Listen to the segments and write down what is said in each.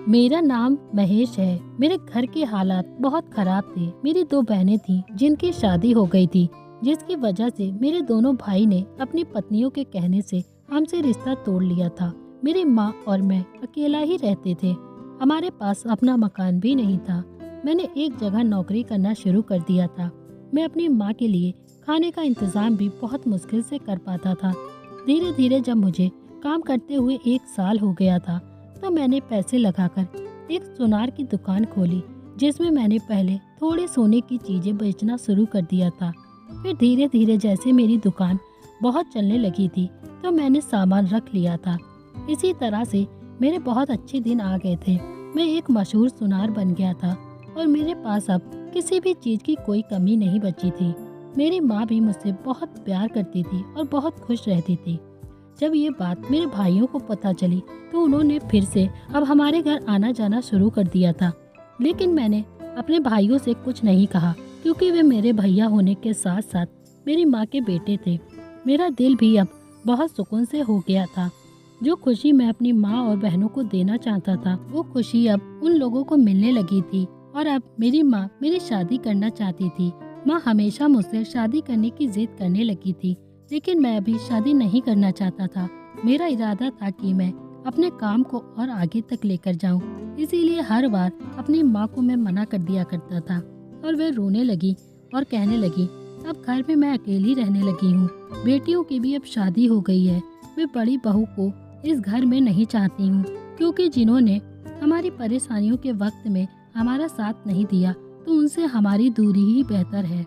मेरा नाम महेश है। मेरे घर के हालात बहुत खराब थे। मेरी दो बहनें थीं जिनकी शादी हो गई थी, जिसकी वजह से मेरे दोनों भाई ने अपनी पत्नियों के कहने से हमसे रिश्ता तोड़ लिया था। मेरी माँ और मैं अकेला ही रहते थे। हमारे पास अपना मकान भी नहीं था। मैंने एक जगह नौकरी करना शुरू कर दिया था। मैं अपनी माँ के लिए खाने का इंतजाम भी बहुत मुश्किल से कर पाता था। धीरे धीरे जब मुझे काम करते हुए 1 साल हो गया था, तो मैंने पैसे लगाकर एक सुनार की दुकान खोली, जिसमें मैंने पहले थोड़े सोने की चीजें बेचना शुरू कर दिया था। फिर धीरे धीरे जैसे मेरी दुकान बहुत चलने लगी थी, तो मैंने सामान रख लिया था। इसी तरह से मेरे बहुत अच्छे दिन आ गए थे। मैं एक मशहूर सुनार बन गया था और मेरे पास अब किसी भी चीज की कोई कमी नहीं बची थी। मेरी माँ भी मुझसे बहुत प्यार करती थी और बहुत खुश रहती थी। जब ये बात मेरे भाइयों को पता चली, तो उन्होंने फिर से अब हमारे घर आना जाना शुरू कर दिया था। लेकिन मैंने अपने भाइयों से कुछ नहीं कहा, क्योंकि वे मेरे भैया होने के साथ साथ मेरी माँ के बेटे थे। मेरा दिल भी अब बहुत सुकून से हो गया था। जो खुशी मैं अपनी माँ और बहनों को देना चाहता था, वो खुशी अब उन लोगों को मिलने लगी थी। और अब मेरी माँ मेरी शादी करना चाहती थी। माँ हमेशा मुझसे शादी करने की जिद करने लगी थी, लेकिन मैं अभी शादी नहीं करना चाहता था। मेरा इरादा था कि मैं अपने काम को और आगे तक लेकर जाऊं। इसीलिए हर बार अपनी माँ को मैं मना कर दिया करता था और वह रोने लगी और कहने लगी, अब घर में मैं अकेली रहने लगी हूँ। बेटियों की भी अब शादी हो गई है। मैं बड़ी बहू को इस घर में नहीं चाहती हूँ, क्योंकि जिन्होंने हमारी परेशानियों के वक्त में हमारा साथ नहीं दिया, तो उनसे हमारी दूरी ही बेहतर है।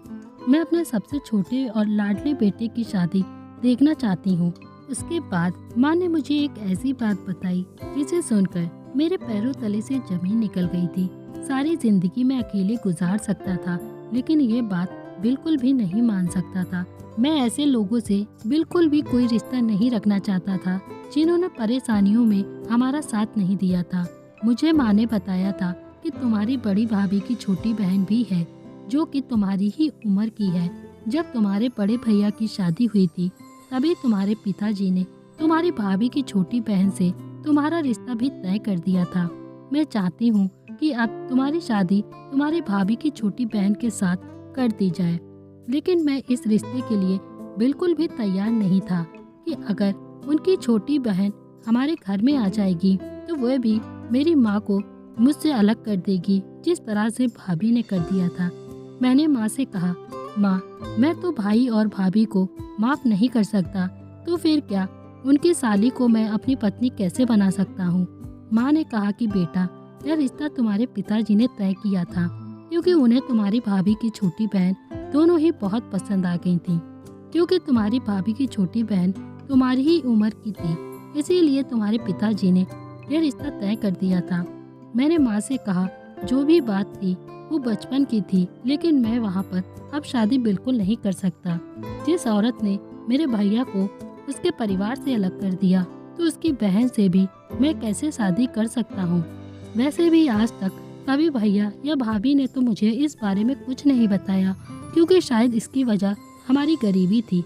मैं अपने सबसे छोटे और लाडले बेटे की शादी देखना चाहती हूँ। उसके बाद माँ ने मुझे एक ऐसी बात बताई, जिसे सुनकर मेरे पैरों तले से जमीन निकल गई थी। सारी जिंदगी मैं अकेले गुजार सकता था, लेकिन ये बात बिल्कुल भी नहीं मान सकता था। मैं ऐसे लोगों से बिल्कुल भी कोई रिश्ता नहीं रखना चाहता था, जिन्होंने परेशानियों में हमारा साथ नहीं दिया था। मुझे माँ ने बताया था कि तुम्हारी बड़ी भाभी की छोटी बहन भी है, जो कि तुम्हारी ही उम्र की है। जब तुम्हारे बड़े भैया की शादी हुई थी, तभी तुम्हारे पिताजी ने तुम्हारी भाभी की छोटी बहन से तुम्हारा रिश्ता भी तय कर दिया था। मैं चाहती हूँ कि अब तुम्हारी शादी तुम्हारी भाभी की छोटी बहन के साथ कर दी जाए। लेकिन मैं इस रिश्ते के लिए बिल्कुल भी तैयार नहीं था कि अगर उनकी छोटी बहन हमारे घर में आ जाएगी, तो वह भी मेरी माँ को मुझसे अलग कर देगी, जिस तरह से भाभी ने कर दिया था। मैंने माँ से कहा, माँ, मैं तो भाई और भाभी को माफ नहीं कर सकता, तो फिर क्या उनकी साली को मैं अपनी पत्नी कैसे बना सकता हूँ। माँ ने कहा कि बेटा, यह रिश्ता तुम्हारे पिताजी ने तय किया था, क्योंकि उन्हें तुम्हारी भाभी की छोटी बहन दोनों ही बहुत पसंद आ गई थी। क्योंकि तुम्हारी भाभी की छोटी बहन तुम्हारी ही उम्र की थी, इसीलिए तुम्हारे पिताजी ने यह रिश्ता तय कर दिया था। मैंने माँ से कहा, जो भी बात थी वो बचपन की थी, लेकिन मैं वहाँ पर अब शादी बिल्कुल नहीं कर सकता। जिस औरत ने मेरे भैया को उसके परिवार से अलग कर दिया, तो उसकी बहन से भी मैं कैसे शादी कर सकता हूँ। वैसे भी आज तक कभी भैया या भाभी ने तो मुझे इस बारे में कुछ नहीं बताया, क्योंकि शायद इसकी वजह हमारी गरीबी थी।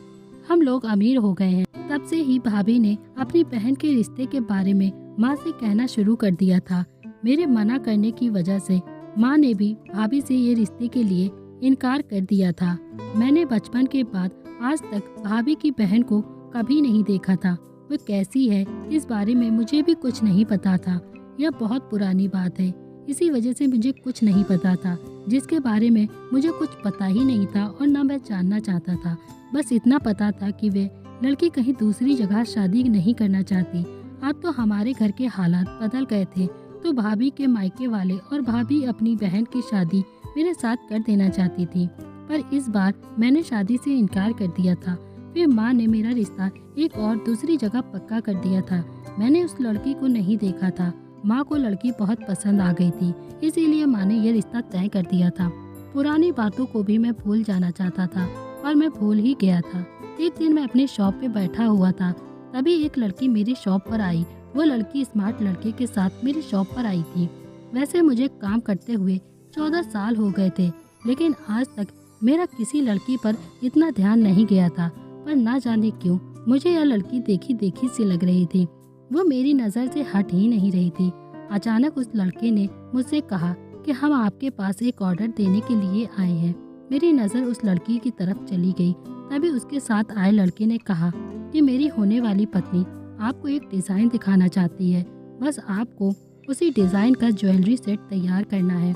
हम लोग अमीर हो गए हैं। तब से ही भाभी ने अपनी बहन के रिश्ते के बारे में माँ से कहना शुरू कर दिया था। मेरे मना करने की वजह से माँ ने भी भाभी से ये रिश्ते के लिए इनकार कर दिया था। मैंने बचपन के बाद आज तक भाभी की बहन को कभी नहीं देखा था। वह कैसी है, इस बारे में मुझे भी कुछ नहीं पता था। यह बहुत पुरानी बात है, इसी वजह से मुझे कुछ नहीं पता था, जिसके बारे में मुझे कुछ पता ही नहीं था और ना मैं जानना चाहता था। बस इतना पता था कि वे लड़की कहीं दूसरी जगह शादी नहीं करना चाहती। अब तो हमारे घर के हालात बदल गए थे, तो भाभी के मायके वाले और भाभी अपनी बहन की शादी मेरे साथ कर देना चाहती थी। पर इस बार मैंने शादी से इनकार कर दिया था। फिर माँ ने मेरा रिश्ता एक और दूसरी जगह पक्का कर दिया था। मैंने उस लड़की को नहीं देखा था। माँ को लड़की बहुत पसंद आ गई थी, इसीलिए माँ ने यह रिश्ता तय कर दिया था। पुरानी बातों को भी मैं भूल जाना चाहता था, और मैं भूल ही गया था। एक दिन मैं अपने शॉप पे बैठा हुआ था, तभी एक लड़की मेरी शॉप पर आई। वो लड़की स्मार्ट लड़के के साथ मेरी शॉप पर आई थी। वैसे मुझे काम करते हुए 14 साल हो गए थे, लेकिन आज तक मेरा किसी लड़की पर इतना ध्यान नहीं गया था। पर ना जाने क्यों मुझे यह लड़की देखी देखी सी लग रही थी। वो मेरी नज़र से हट ही नहीं रही थी। अचानक उस लड़के ने मुझसे कहा कि हम आपके पास एक ऑर्डर देने के लिए आए हैं। मेरी नज़र उस लड़की की तरफ चली गई। तभी उसके साथ आए लड़के ने कहा कि मेरी होने वाली पत्नी आपको एक डिज़ाइन दिखाना चाहती है, बस आपको उसी डिज़ाइन का ज्वेलरी सेट तैयार करना है।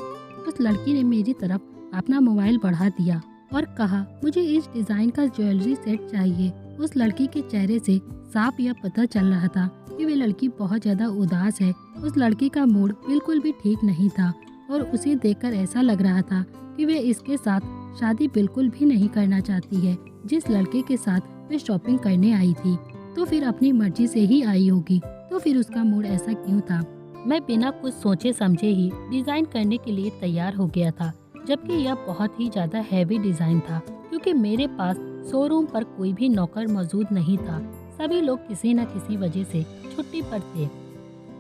उस लड़की ने मेरी तरफ अपना मोबाइल बढ़ा दिया और कहा मुझे इस डिज़ाइन का ज्वेलरी सेट चाहिए। उस लड़की के चेहरे से साफ यह पता चल रहा था कि वे लड़की बहुत ज़्यादा उदास है। उस लड़की का मूड बिल्कुल भी ठीक नहीं था और उसे देखकर ऐसा लग रहा था कि वे इसके साथ शादी बिल्कुल भी नहीं करना चाहती है। जिस लड़के के साथ वे शॉपिंग करने आई थी तो फिर अपनी मर्जी से ही आई होगी, तो फिर उसका मूड ऐसा क्यों था। मैं बिना कुछ सोचे समझे ही डिज़ाइन करने के लिए तैयार हो गया था, जबकि यह बहुत ही ज़्यादा हैवी डिज़ाइन था क्योंकि मेरे पास शोरूम पर कोई भी नौकर मौजूद नहीं था। सभी लोग किसी न किसी वजह से छुट्टी पर थे।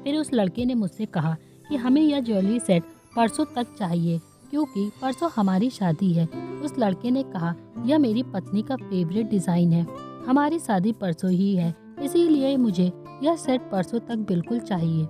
फिर उस लड़के ने मुझसे कहा कि हमें यह ज्वेलरी सेट परसों तक चाहिए क्योंकि परसों हमारी शादी है। उस लड़के ने कहा यह मेरी पत्नी का फेवरेट डिज़ाइन है, हमारी शादी परसों ही है, इसीलिए मुझे यह सेट परसों तक बिल्कुल चाहिए।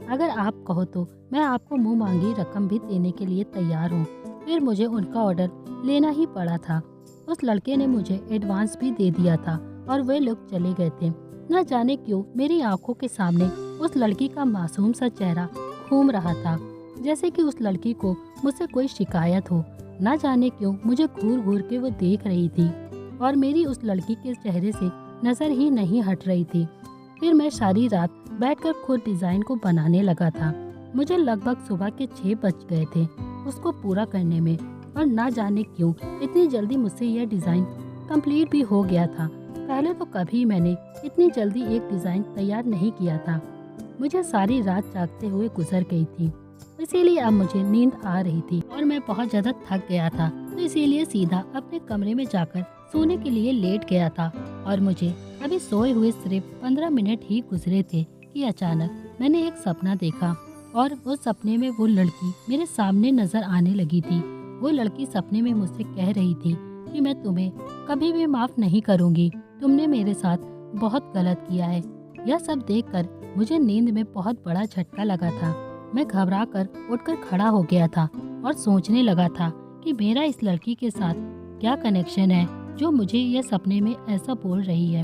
अगर आप कहो तो मैं आपको मुंह मांगी रकम भी देने के लिए तैयार हूँ। फिर मुझे उनका ऑर्डर लेना ही पड़ा था। उस लड़के ने मुझे एडवांस भी दे दिया था और वे लोग चले गए थे। न जाने क्यों मेरी आंखों के सामने उस लड़की का मासूम सा चेहरा घूम रहा था, जैसे कि उस लड़की को मुझसे कोई शिकायत हो। न जाने क्यों मुझे घूर घूर के वो देख रही थी और मेरी उस लड़की के चेहरे से नज़र ही नहीं हट रही थी। फिर मैं सारी रात बैठकर खुद डिज़ाइन को बनाने लगा था। मुझे लगभग सुबह के 6 बज गए थे उसको पूरा करने में और ना जाने क्यों इतनी जल्दी मुझसे यह डिज़ाइन कंप्लीट भी हो गया था। पहले तो कभी मैंने इतनी जल्दी एक डिज़ाइन तैयार नहीं किया था। मुझे सारी रात जागते हुए गुजर गई थी, इसीलिए अब मुझे नींद आ रही थी और मैं बहुत ज़्यादा थक गया था, तो इसीलिए सीधा अपने कमरे में जाकर सोने के लिए लेट गया था। और मुझे अभी सोए हुए सिर्फ 15 मिनट ही गुजरे थे कि अचानक मैंने एक सपना देखा और उस सपने में वो लड़की मेरे सामने नजर आने लगी थी। वो लड़की सपने में मुझसे कह रही थी कि मैं तुम्हें कभी भी माफ़ नहीं करूँगी, तुमने मेरे साथ बहुत गलत किया है। यह सब देखकर मुझे नींद में बहुत बड़ा झटका लगा था। मैं घबरा कर उठकर खड़ा हो गया था और सोचने लगा था कि मेरा इस लड़की के साथ क्या कनेक्शन है जो मुझे यह सपने में ऐसा बोल रही है।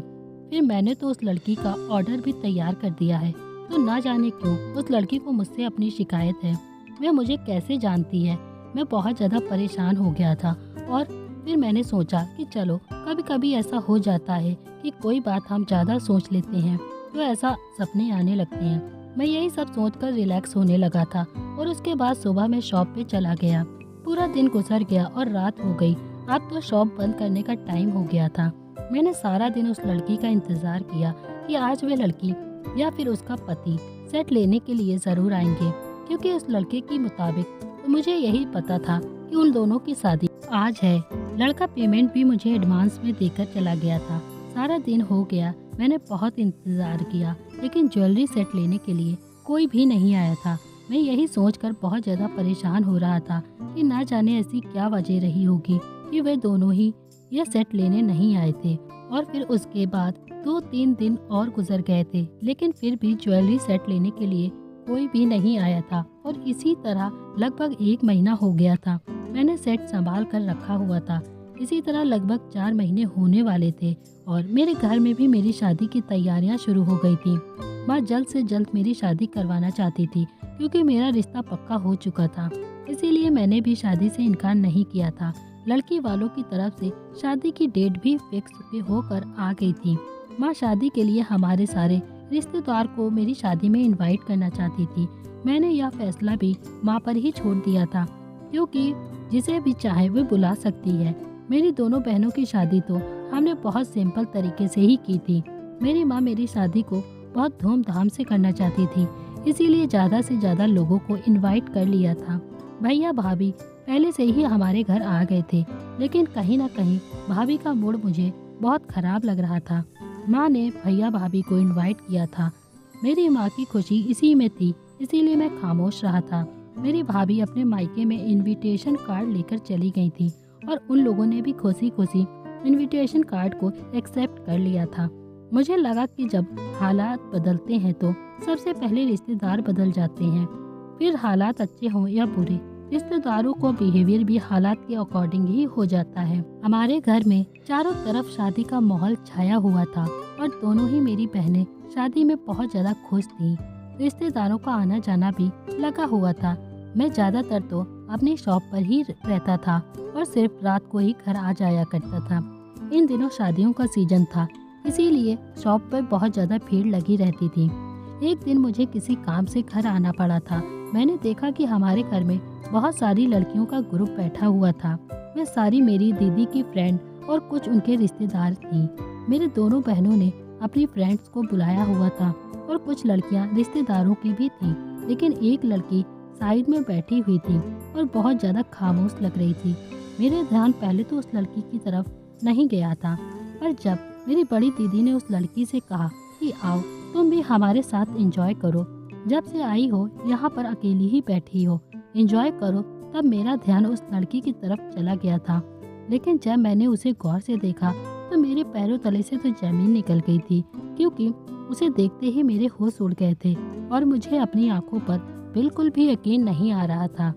फिर मैंने तो उस लड़की का ऑर्डर भी तैयार कर दिया है, तो ना जाने क्यों उस लड़की को मुझसे अपनी शिकायत है। वह मुझे कैसे जानती है। मैं बहुत ज़्यादा परेशान हो गया था और फिर मैंने सोचा कि चलो कभी कभी ऐसा हो जाता है कि कोई बात हम ज़्यादा सोच लेते हैं तो ऐसा सपने आने लगते हैं। मैं यही सब सोचकर रिलैक्स होने लगा था और उसके बाद सुबह मैं शॉप पे चला गया। पूरा दिन गुजर गया और रात हो गई। अब तो शॉप बंद करने का टाइम हो गया था। मैंने सारा दिन उस लड़की का इंतज़ार किया कि आज वह लड़की या फिर उसका पति सेट लेने के लिए ज़रूर आएंगे, क्योंकि उस लड़के के मुताबिक तो मुझे यही पता था कि उन दोनों की शादी आज है। लड़का पेमेंट भी मुझे एडवांस में देकर चला गया था। सारा दिन हो गया, मैंने बहुत इंतज़ार किया लेकिन ज्वेलरी सेट लेने के लिए कोई भी नहीं आया था। मैं यही सोचकर बहुत ज़्यादा परेशान हो रहा था कि ना जाने ऐसी क्या वजह रही होगी कि वे दोनों ही यह सेट लेने नहीं आए थे। और फिर उसके बाद 2-3 दिन और गुजर गए थे लेकिन फिर भी ज्वेलरी सेट लेने के लिए कोई भी नहीं आया था और इसी तरह लगभग 1 महीना हो गया था। मैंने सेट संभाल कर रखा हुआ था। इसी तरह लगभग 4 महीने होने वाले थे और मेरे घर में भी मेरी शादी की तैयारियां शुरू हो गई थी। माँ जल्द से जल्द मेरी शादी करवाना चाहती थी क्योंकि मेरा रिश्ता पक्का हो चुका था। इसीलिए मैंने भी शादी से इनकार नहीं किया था। लड़की वालों की तरफ से शादी की डेट भी फिक्स होकर आ गई थी। माँ शादी के लिए हमारे सारे रिश्तेदार को मेरी शादी में इनवाइट करना चाहती थी। मैंने यह फैसला भी माँ पर ही छोड़ दिया था क्योंकि जिसे भी चाहे वो बुला सकती है। मेरी दोनों बहनों की शादी तो हमने बहुत सिंपल तरीके से ही की थी। मेरी माँ मेरी शादी को बहुत धूमधाम से करना चाहती थी, इसीलिए ज़्यादा से ज़्यादा लोगों को इनवाइट कर लिया था। भैया भाभी पहले से ही हमारे घर आ गए थे, लेकिन कहीं ना कहीं भाभी का मूड मुझे बहुत ख़राब लग रहा था। माँ ने भैया भाभी को इनवाइट किया था। मेरी माँ की खुशी इसी में थी, इसीलिए मैं खामोश रहा था। मेरी भाभी अपने मायके में इनविटेशन कार्ड लेकर चली गई थी। और उन लोगों ने भी खुशी खुशी इनविटेशन कार्ड को एक्सेप्ट कर लिया था। मुझे लगा कि जब हालात बदलते हैं तो सबसे पहले रिश्तेदार बदल जाते हैं। फिर हालात अच्छे हों या बुरे, रिश्तेदारों को बिहेवियर भी हालात के अकॉर्डिंग ही हो जाता है। हमारे घर में चारों तरफ शादी का माहौल छाया हुआ था और दोनों ही मेरी बहनें शादी में बहुत ज़्यादा खुश थीं। रिश्तेदारों का आना जाना भी लगा हुआ था। मैं ज़्यादातर तो अपनी शॉप पर ही रहता था और सिर्फ रात को ही घर आ जाया करता था। इन दिनों शादियों का सीजन था, इसीलिए शॉप पर बहुत ज़्यादा भीड़ लगी रहती थी। एक दिन मुझे किसी काम से घर आना पड़ा था। मैंने देखा कि हमारे घर में बहुत सारी लड़कियों का ग्रुप बैठा हुआ था। वे सारी मेरी दीदी की फ्रेंड और कुछ उनके रिश्तेदार थी। मेरे दोनों बहनों ने अपनी फ्रेंड्स को बुलाया हुआ था और कुछ लड़कियां रिश्तेदारों की भी थी, लेकिन एक लड़की साइड में बैठी हुई थी और बहुत ज़्यादा खामोश लग रही थी। मेरे ध्यान पहले तो उस लड़की की तरफ नहीं गया था, पर जब मेरी बड़ी दीदी ने उस लड़की से कहा कि आओ तुम भी हमारे साथ एंजॉय करो, जब से आई हो यहाँ पर अकेली ही बैठी हो, एंजॉय करो, तब मेरा ध्यान उस लड़की की तरफ चला गया था। लेकिन जब मैंने उसे गौर से देखा तो मेरे पैरों तले से तो जमीन निकल गई थी, क्योंकि उसे देखते ही मेरे होश उड़ गए थे और मुझे अपनी आंखों पर बिल्कुल भी यकीन नहीं आ रहा था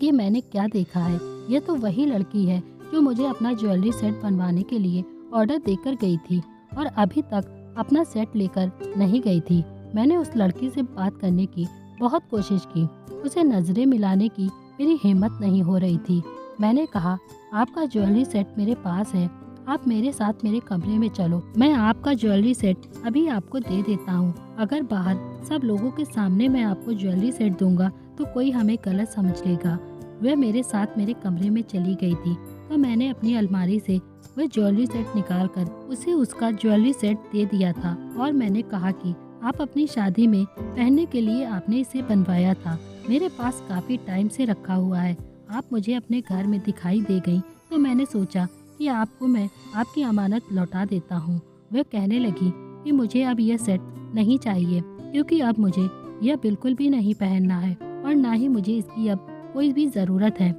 कि मैंने क्या देखा है। यह तो वही लड़की है जो मुझे अपना ज्वेलरी सेट बनवाने के लिए ऑर्डर देकर गई थी और अभी तक अपना सेट लेकर नहीं गई थी। मैंने उस लड़की से बात करने की बहुत कोशिश की, उसे नजरें मिलाने की मेरी हिम्मत नहीं हो रही थी। मैंने कहा, आपका ज्वेलरी सेट मेरे पास है, आप मेरे साथ मेरे कमरे में चलो, मैं आपका ज्वेलरी सेट अभी आपको दे देता हूँ। अगर बाहर सब लोगों के सामने मैं आपको ज्वेलरी सेट दूंगा तो कोई हमें गलत समझ लेगा। वह मेरे साथ मेरे कमरे में चली गई थी, तो मैंने अपनी अलमारी से वह ज्वेलरी सेट निकाल कर उसे उसका ज्वेलरी सेट दे दिया था और मैंने कहा कि आप अपनी शादी में पहनने के लिए आपने इसे बनवाया था, मेरे पास काफ़ी टाइम से रखा हुआ है, आप मुझे अपने घर में दिखाई दे गई तो मैंने सोचा कि आपको मैं आपकी अमानत लौटा देता हूँ। वह कहने लगी कि मुझे अब यह सेट नहीं चाहिए, क्योंकि अब मुझे यह बिल्कुल भी नहीं पहनना है और ना ही मुझे इसकी अब कोई भी ज़रूरत है।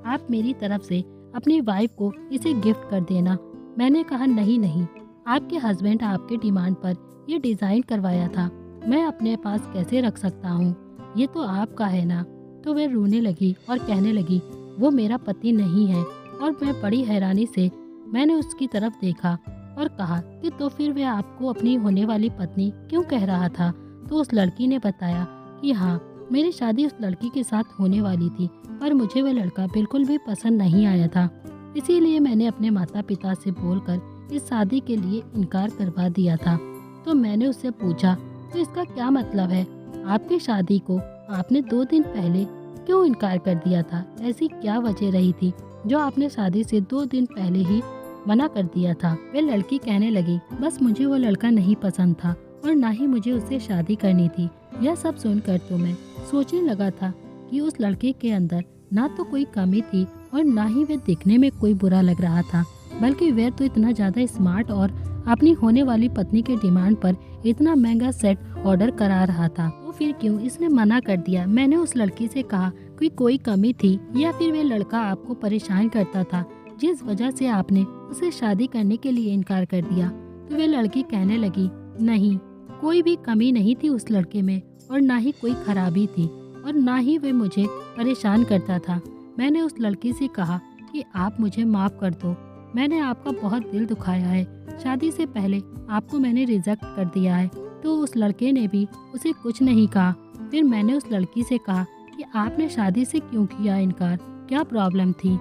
आप मेरी तरफ से अपनी वाइफ को इसे गिफ्ट कर देना। मैंने कहा, नहीं नहीं, आपके हस्बैंड आपके डिमांड पर यह डिज़ाइन करवाया था, मैं अपने पास कैसे रख सकता हूँ, ये तो आपका है ना। तो वह रोने लगी और कहने लगी, वो मेरा पति नहीं है। और मैं बड़ी हैरानी से मैंने उसकी तरफ देखा और कहा कि तो फिर वह आपको अपनी होने वाली पत्नी क्यों कह रहा था। तो उस लड़की ने बताया कि हाँ, मेरी शादी उस लड़की के साथ होने वाली थी, पर मुझे वह लड़का बिल्कुल भी पसंद नहीं आया था, इसीलिए मैंने अपने माता पिता से बोलकर इस शादी के लिए इनकार करवा दिया था। तो मैंने उससे पूछा, तो इसका क्या मतलब है, आपकी शादी को आपने 2 दिन पहले क्यों इनकार कर दिया था, ऐसी क्या वजह रही थी जो आपने शादी से 2 दिन पहले ही मना कर दिया था। वह लड़की कहने लगी, बस मुझे वो लड़का नहीं पसंद था और ना ही मुझे उससे शादी करनी थी। यह सब सुनकर तो मैं सोचने लगा था कि उस लड़के के अंदर ना तो कोई कमी थी और ना ही वह दिखने में कोई बुरा लग रहा था, बल्कि वह तो इतना ज़्यादा स्मार्ट और अपनी होने वाली पत्नी के डिमांड पर इतना महंगा सेट ऑर्डर करा रहा था। तो फिर क्यों इसने मना कर दिया। मैंने उस लड़की से कहा कि कोई कमी थी या फिर वह लड़का आपको परेशान करता था जिस वजह से आपने उसे शादी करने के लिए इनकार कर दिया। तो वह लड़की कहने लगी, नहीं, कोई भी कमी नहीं थी उस लड़के में और ना ही कोई खराबी थी और ना ही वह मुझे परेशान करता था। मैंने उस लड़की से कहा कि आप मुझे माफ़ कर दो, मैंने आपका बहुत दिल दुखाया है, शादी से पहले आपको मैंने रिजेक्ट कर दिया है। तो उस लड़के ने भी उसे कुछ नहीं कहा। फिर मैंने उस लड़की से कहा कि आपने शादी से क्यों किया इनकार, क्या प्रॉब्लम थी।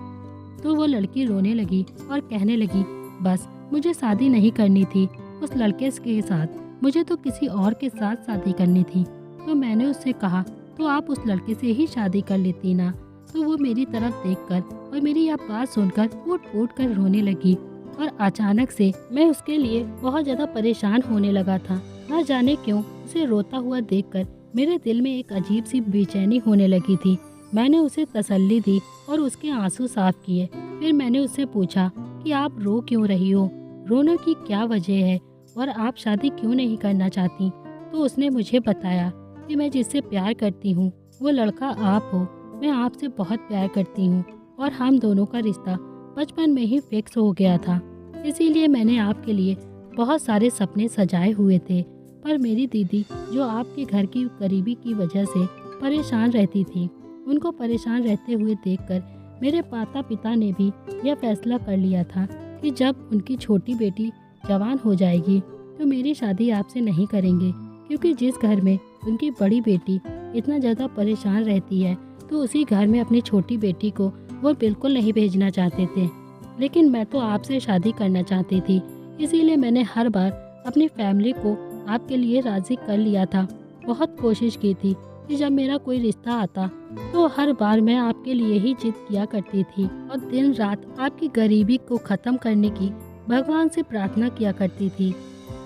तो वो लड़की रोने लगी और कहने लगी, बस मुझे शादी नहीं करनी थी उस लड़के के साथ, मुझे तो किसी और के साथ शादी करनी थी। तो मैंने उससे कहा, तो आप उस लड़के से ही शादी कर लेती ना। तो वो मेरी तरफ देखकर और मेरी यह बात सुनकर फूट फूट कर रोने लगी और अचानक से मैं उसके लिए बहुत ज़्यादा परेशान होने लगा था। न जाने क्यों उसे रोता हुआ देखकर मेरे दिल में एक अजीब सी बेचैनी होने लगी थी। मैंने उसे तसल्ली दी और उसके आंसू साफ किए। फिर मैंने उससे पूछा कि आप रो क्यों रही हो, रोने की क्या वजह है और आप शादी क्यों नहीं करना चाहती। तो उसने मुझे बताया कि मैं जिससे प्यार करती हूँ वो लड़का आप हो, मैं आपसे बहुत प्यार करती हूँ और हम दोनों का रिश्ता बचपन में ही फिक्स हो गया था, इसीलिए मैंने आपके लिए बहुत सारे सपने सजाए हुए थे, पर मेरी दीदी जो आपके घर की गरीबी की वजह से परेशान रहती थी, उनको परेशान रहते हुए देखकर मेरे माता पिता ने भी यह फैसला कर लिया था कि जब उनकी छोटी बेटी जवान हो जाएगी तो मेरी शादी आपसे नहीं करेंगे, क्योंकि जिस घर में उनकी बड़ी बेटी इतना ज़्यादा परेशान रहती है तो उसी घर में अपनी छोटी बेटी को वो बिल्कुल नहीं भेजना चाहते थे। लेकिन मैं तो आपसे शादी करना चाहती थी, इसीलिए मैंने हर बार अपनी फैमिली को आपके लिए राज़ी कर लिया था। बहुत कोशिश की थी कि जब मेरा कोई रिश्ता आता तो हर बार मैं आपके लिए ही जिद किया करती थी और दिन रात आपकी गरीबी को ख़त्म करने की भगवान से प्रार्थना किया करती थी।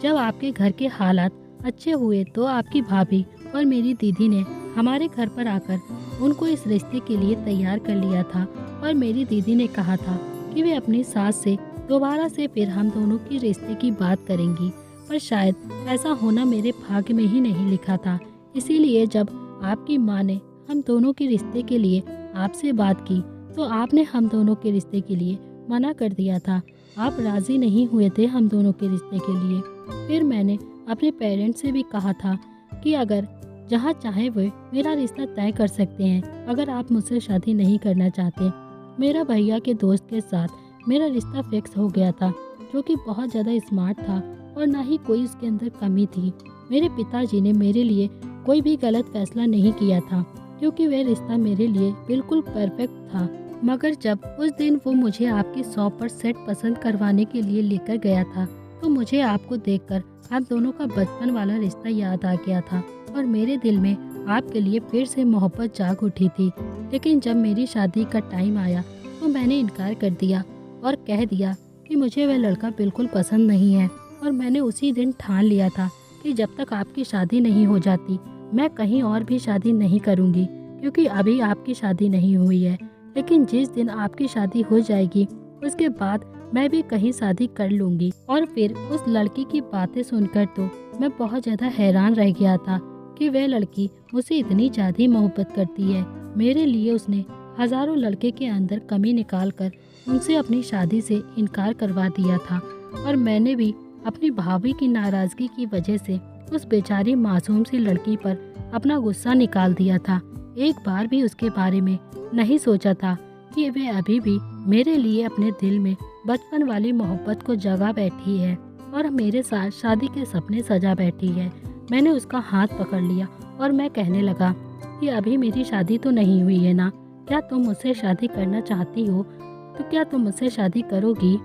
जब आपके घर के हालात अच्छे हुए तो आपकी भाभी और मेरी दीदी ने हमारे घर पर आकर उनको इस रिश्ते के लिए तैयार कर लिया था और मेरी दीदी ने कहा था कि वे अपनी सास से दोबारा से फिर हम दोनों की रिश्ते की बात करेंगी, पर शायद ऐसा होना मेरे भाग्य में ही नहीं लिखा था। इसीलिए जब आपकी माँ ने हम दोनों के रिश्ते के लिए आपसे बात की तो आपने हम दोनों के रिश्ते के लिए मना कर दिया था। आप राज़ी नहीं हुए थे हम दोनों के रिश्ते के लिए। फिर मैंने अपने पेरेंट्स से भी कहा था कि अगर जहाँ चाहे वे मेरा रिश्ता तय कर सकते हैं, अगर आप मुझसे शादी नहीं करना चाहते। मेरा भैया के दोस्त के साथ मेरा रिश्ता फिक्स हो गया था, जो कि बहुत ज़्यादा स्मार्ट था और ना ही कोई उसके अंदर कमी थी। मेरे पिताजी ने मेरे लिए कोई भी गलत फैसला नहीं किया था, क्योंकि वह रिश्ता मेरे लिए बिल्कुल परफेक्ट था। मगर जब उस दिन वो मुझे आपकी शॉप पर सेट पसंद करवाने के लिए लेकर गया था तो मुझे आपको देखकर आप दोनों का बचपन वाला रिश्ता याद आ गया था और मेरे दिल में आपके लिए फिर से मोहब्बत जाग उठी थी। लेकिन जब मेरी शादी का टाइम आया तो मैंने इनकार कर दिया और कह दिया कि मुझे वह लड़का बिल्कुल पसंद नहीं है। और मैंने उसी दिन ठान लिया था कि जब तक आपकी शादी नहीं हो जाती मैं कहीं और भी शादी नहीं करूँगी, क्योंकि अभी आपकी शादी नहीं हुई है। लेकिन जिस दिन आपकी शादी हो जाएगी उसके बाद मैं भी कहीं शादी कर लूँगी। और फिर उस लड़की की बातें सुनकर तो मैं बहुत ज़्यादा हैरान रह गया था कि वह लड़की मुझसे इतनी ज़्यादा मोहब्बत करती है। मेरे लिए उसने हज़ारों लड़के के अंदर कमी निकाल कर उनसे अपनी शादी से इनकार करवा दिया था। और मैंने भी अपनी भाभी की नाराज़गी की वजह से उस बेचारी मासूम सी लड़की पर अपना गुस्सा निकाल दिया था। एक बार भी उसके बारे में नहीं सोचा था कि वह अभी भी मेरे लिए अपने दिल में बचपन वाली मोहब्बत को जगा बैठी है और मेरे साथ शादी के सपने सजा बैठी है। मैंने उसका हाथ पकड़ लिया और मैं कहने लगा कि अभी मेरी शादी तो नहीं हुई है ना, क्या तुम मुझसे शादी करना चाहती हो? तो क्या तुम मुझसे शादी करोगी?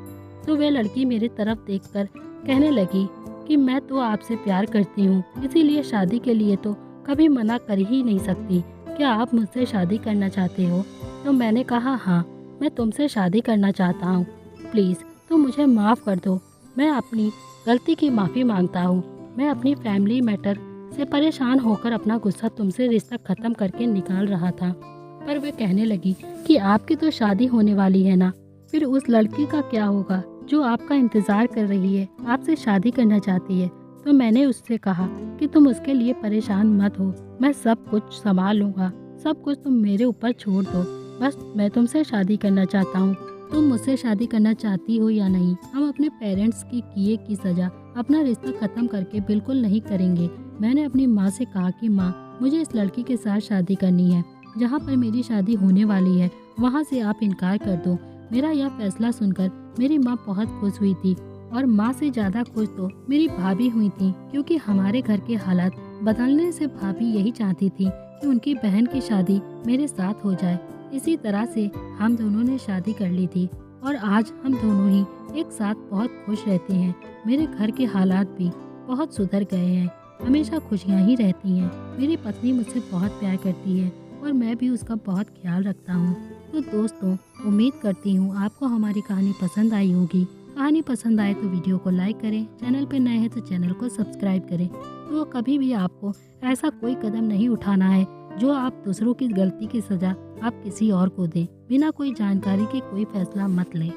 तो वह लड़की मेरी तरफ देखकर कहने लगी कि मैं तो आपसे प्यार करती हूँ, इसीलिए शादी के लिए तो कभी मना कर ही नहीं सकती। क्या आप मुझसे शादी करना चाहते हो? तो मैंने कहा हाँ, मैं तुमसे शादी करना चाहता हूँ। प्लीज़ तुम मुझे माफ़ कर दो, मैं अपनी गलती की माफ़ी मांगता हूँ। मैं अपनी फैमिली मैटर से परेशान होकर अपना गुस्सा तुमसे रिश्ता ख़त्म करके निकाल रहा था। पर वह कहने लगी कि आपकी तो शादी होने वाली है ना, फिर उस लड़की का क्या होगा जो आपका इंतज़ार कर रही है, आपसे शादी करना चाहती है। तो मैंने उससे कहा कि तुम उसके लिए परेशान मत हो, मैं सब कुछ संभाल लूँगा, सब कुछ तुम मेरे ऊपर छोड़ दो, बस मैं तुमसे शादी करना चाहता हूँ। तुम मुझसे शादी करना चाहती हो या नहीं, हम अपने पेरेंट्स की किए की सज़ा अपना रिश्ता ख़त्म करके बिल्कुल नहीं करेंगे। मैंने अपनी माँ से कहा कि माँ, मुझे इस लड़की के साथ शादी करनी है, जहाँ पर मेरी शादी होने वाली है वहाँ से आप इनकार कर दो। मेरा यह फैसला सुनकर मेरी माँ बहुत खुश हुई थी और माँ से ज़्यादा खुश तो मेरी भाभी हुई थी, क्योंकि हमारे घर के हालात बदलने से भाभी यही चाहती थी कि उनकी बहन की शादी मेरे साथ हो जाए। इसी तरह से हम दोनों ने शादी कर ली थी और आज हम दोनों ही एक साथ बहुत खुश रहते हैं। मेरे घर के हालात भी बहुत सुधर गए हैं, हमेशा खुशियाँ ही रहती हैं। मेरी पत्नी मुझसे बहुत प्यार करती है और मैं भी उसका बहुत ख्याल रखता हूँ। तो दोस्तों, उम्मीद करती हूँ आपको हमारी कहानी पसंद आई होगी। कहानी पसंद आए तो वीडियो को लाइक करें, चैनल पर नए हैं तो चैनल को सब्सक्राइब करें। तो कभी भी आपको ऐसा कोई कदम नहीं उठाना है जो आप दूसरों की गलती की सज़ा आप किसी और को दें। बिना कोई जानकारी के कोई फैसला मत लें।